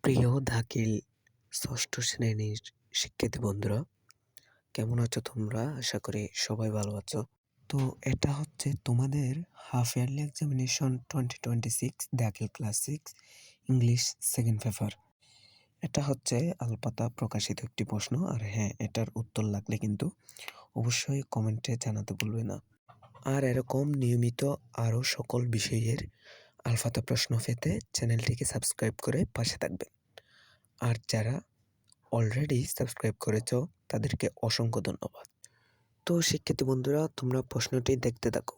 প্রিয় দাখিল ষষ্ঠ শ্রেণীর শিক্ষার্থী বন্ধুরা, কেমন আছো তোমরা? আশা করি সবাই ভালো আছো। তো এটা হচ্ছে তোমাদের হাফ ইয়ারলি এক্সামিনেশন 2026 দাখিল ক্লাস 6 ইংলিশ সেকেন্ড পেপার। এটা হচ্ছে আলপাতা প্রকাশিত একটি প্রশ্ন। আর হ্যাঁ, এটার উত্তর লাগলে কিন্তু অবশ্যই কমেন্টে জানাতে ভুলবে না। আর এরকম নিয়মিত আরও সকল বিষয়ের আলপাতা প্রশ্ন পেতে চ্যানেলটিকে সাবস্ক্রাইব করে পাশে থাকবেন। আর যারা অলরেডি সাবস্ক্রাইব করেছো তাদেরকে অসংখ্য ধন্যবাদ। তো শিক্ষার্থী বন্ধুরা, তোমরা প্রশ্নটি দেখতে থাকো।